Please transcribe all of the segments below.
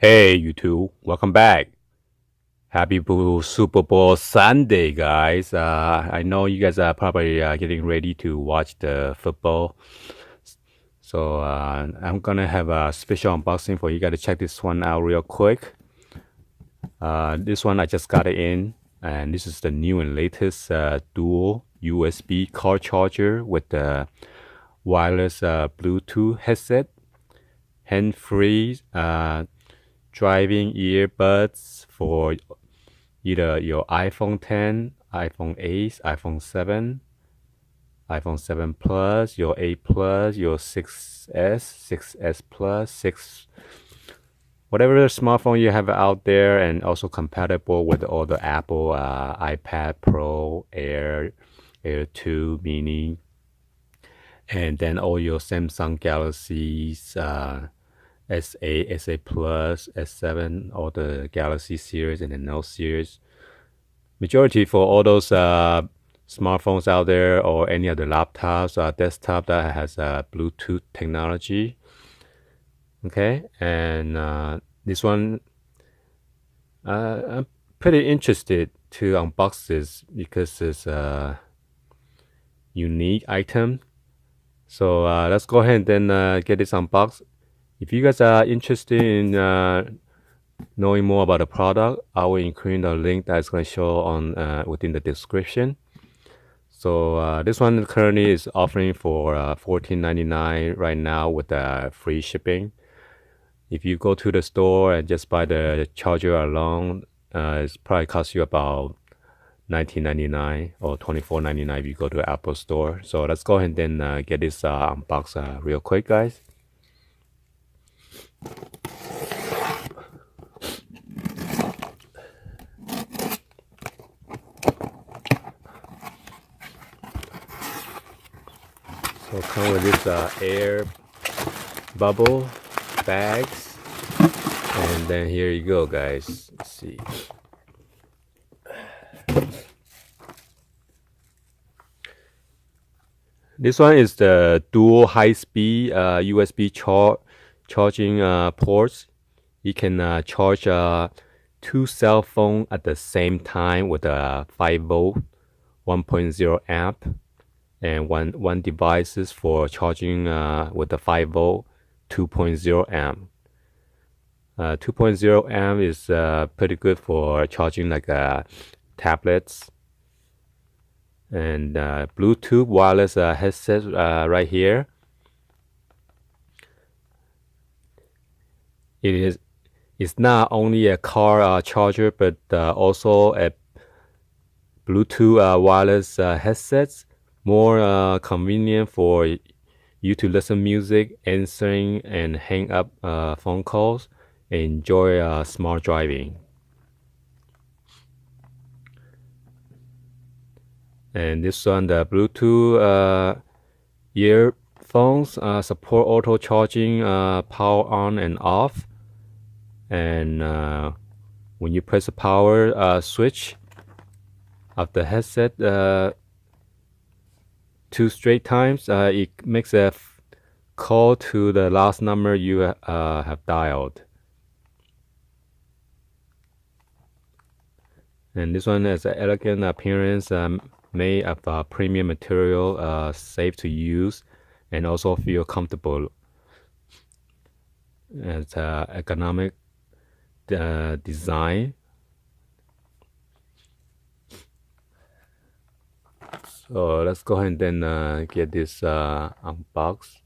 Hey, you two, welcome back. Happy Super Bowl Sunday, guys. I know you guys are probably getting ready to watch the football. So I'm gonna have a special unboxing for you guys to check this one out real quick. This one I just got it in, and this is the new and latest dual USB car charger with the wireless Bluetooth headset, hand-free driving earbuds for either your iPhone 10, iPhone 8, iPhone 7, iPhone 7 Plus, your 8 Plus, your 6S, 6S Plus, 6, whatever smartphone you have out there, and also compatible with all the Apple iPad Pro, Air 2 Mini, and then all your Samsung Galaxies, S8, S8 Plus, S7, all the Galaxy series and the Note series. Majority for all those smartphones out there or any other laptops or desktop that has Bluetooth technology. Okay, and this one I'm pretty interested to unbox this because it's a unique item. So let's go ahead and then get this unboxed. If you guys are interested in knowing more about the product, I will include a link that's going to show on within the description. So this one currently is offering for $14.99 right now with free shipping. If you go to the store and just buy the charger alone, it's probably cost you about $19.99 or $24.99 if you go to the Apple store. So let's go ahead and then get this unboxed real quick, guys. So come with this air bubble bags, and then here you go, guys. Let's see. This one is the dual high-speed USB charging ports. You can charge two cell phones at the same time with a 5-volt 1.0 amp, and one devices for charging with the 5-volt 2.0 amp. 2.0 amp is pretty good for charging like tablets. And Bluetooth wireless headset right here. It's not only a car charger, but also a Bluetooth wireless headsets. More convenient for you to listen music, answering and hang up phone calls, and enjoy smart driving. And this one, the Bluetooth earphones support auto charging, power on and off. And when you press the power switch of the headset 2 straight times, it makes a call to the last number you have dialed. And this one has an elegant appearance, made of premium material, safe to use, and also feel comfortable. It's economic design. So let's go ahead and then get this unboxed.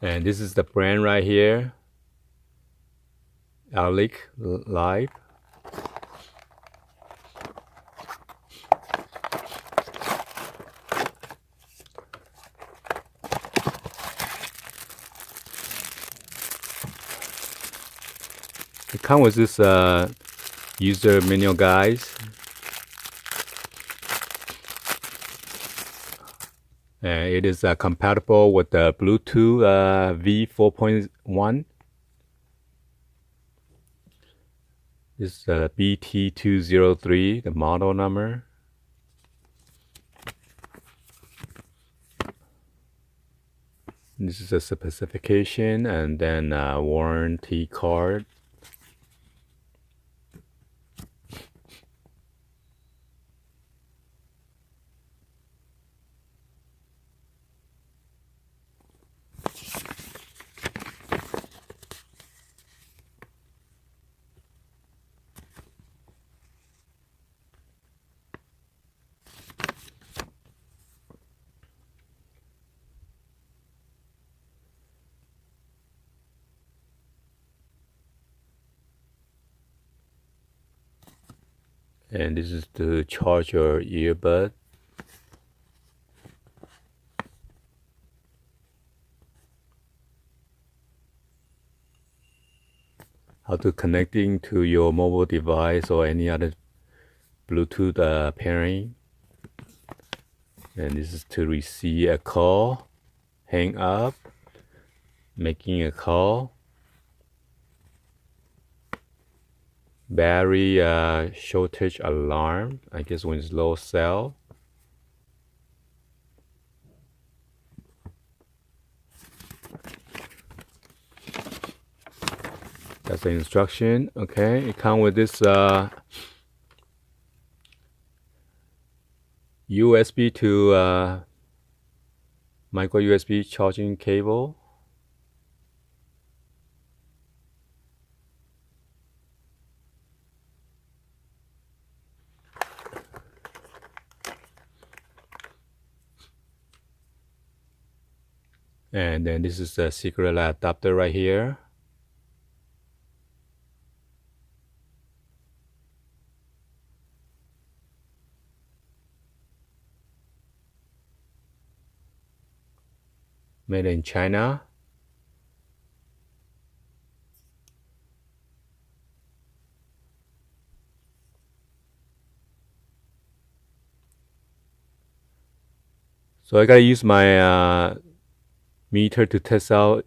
And this is the brand right here, Alec Live. It comes with this user manual guides. It is compatible with the Bluetooth V4.1. This is BT203, the model number. This is a specification and then a warranty card. And this is to charge your earbud. How to connecting to your mobile device or any other Bluetooth pairing. And this is to receive a call, hang up, making a call. Battery shortage alarm, I guess when it's low cell. That's the instruction. Okay, it comes with this USB to micro USB charging cable. And then this is the secret adapter right here. Made in China. So I gotta use my meter to test out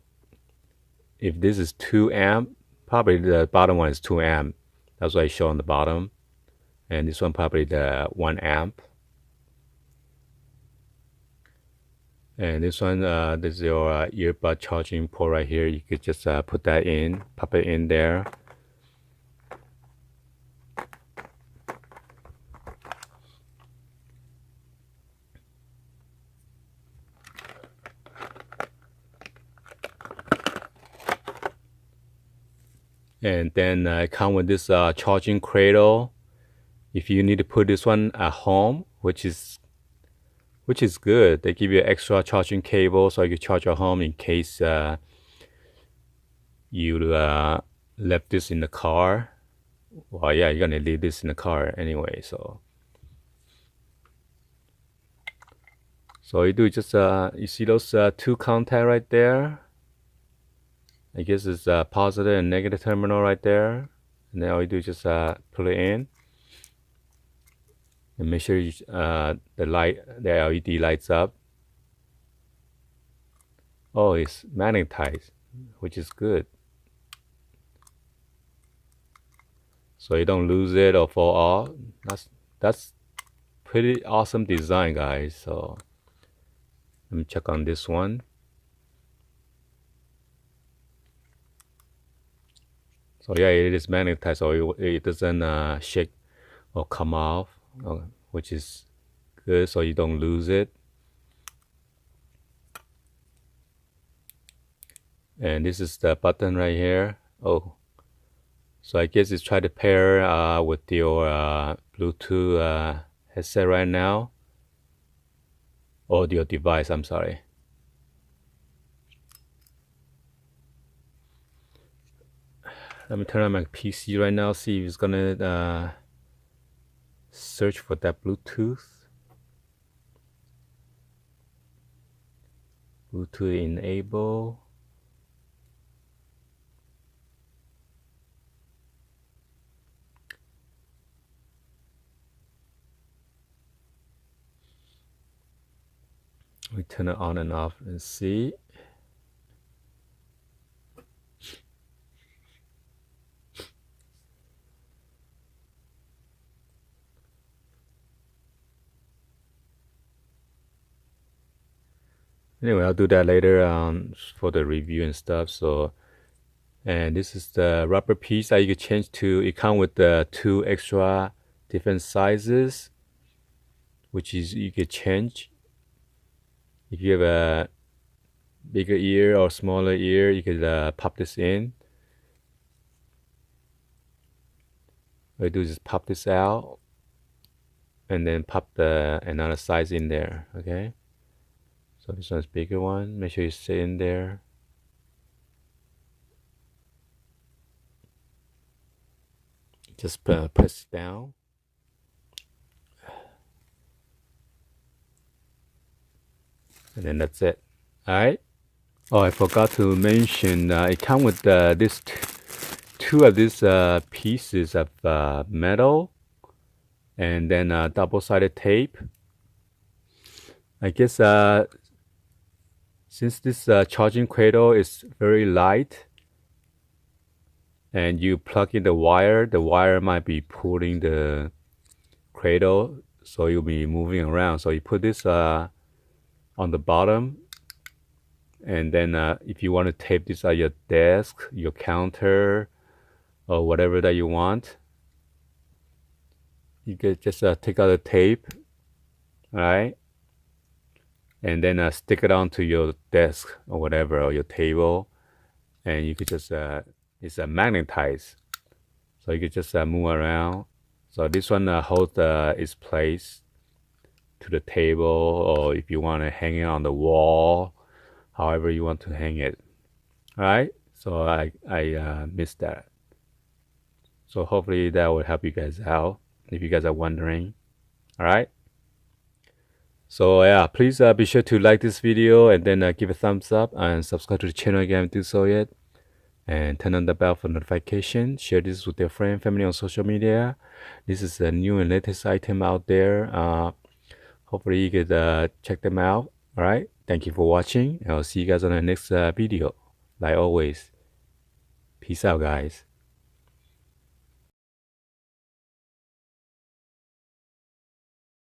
if this is 2 amp. Probably the bottom one is 2 amp. That's what I show on the bottom. And this one probably the 1 amp. And this one, this is your earbud charging port right here. You could just put that in, pop it in there. And then it comes with this charging cradle. If you need to put this one at home, which is good, they give you an extra charging cable so you can charge your home in case you left this in the car. Well, yeah, you're gonna leave this in the car anyway. So you do just you see those 2 contacts right there. I guess it's a positive and negative terminal right there. And then all you do is just put it in. And make sure the LED lights up. Oh, it's magnetized, which is good. So you don't lose it or fall off. That's pretty awesome design, guys. So let me check on this one. So yeah, it is magnetized, so it doesn't shake or come off, which is good, so you don't lose it. And this is the button right here. Oh, so I guess it's trying to pair with your Bluetooth headset right now. Audio device, I'm sorry. Let me turn on my PC right now, see if it's gonna search for that Bluetooth. Bluetooth enable. We turn it on and off and see. Anyway, I'll do that later for the review and stuff. So, and this is the rubber piece that you can change to. It comes with the two extra different sizes, which is you could change. If you have a bigger ear or smaller ear, you could pop this in. What I do is just pop this out, and then pop the another size in there. Okay. So this one's bigger one. Make sure you sit in there. Just press down. And then that's it. All right. Oh, I forgot to mention it comes with this two of these pieces of metal and then double-sided tape. I guess since this charging cradle is very light and you plug in the wire might be pulling the cradle, so you'll be moving around. So you put this on the bottom, and then if you want to tape this at your desk, your counter, or whatever that you want, you could just take out the tape, all right, and then stick it onto your desk or whatever, or your table, and you could just it's magnetized, so you could just move around. So this one holds its place to the table, or if you want to hang it on the wall, however you want to hang it. All right, so I missed that. So hopefully that will help you guys out if you guys are wondering. All right. So yeah, please be sure to like this video and then give a thumbs up and subscribe to the channel if you haven't do so yet. And turn on the bell for notification. Share this with your friend, family on social media. This is a new and latest item out there. Hopefully you could check them out. All right. Thank you for watching. I'll see you guys on the next video. Like always. Peace out, guys.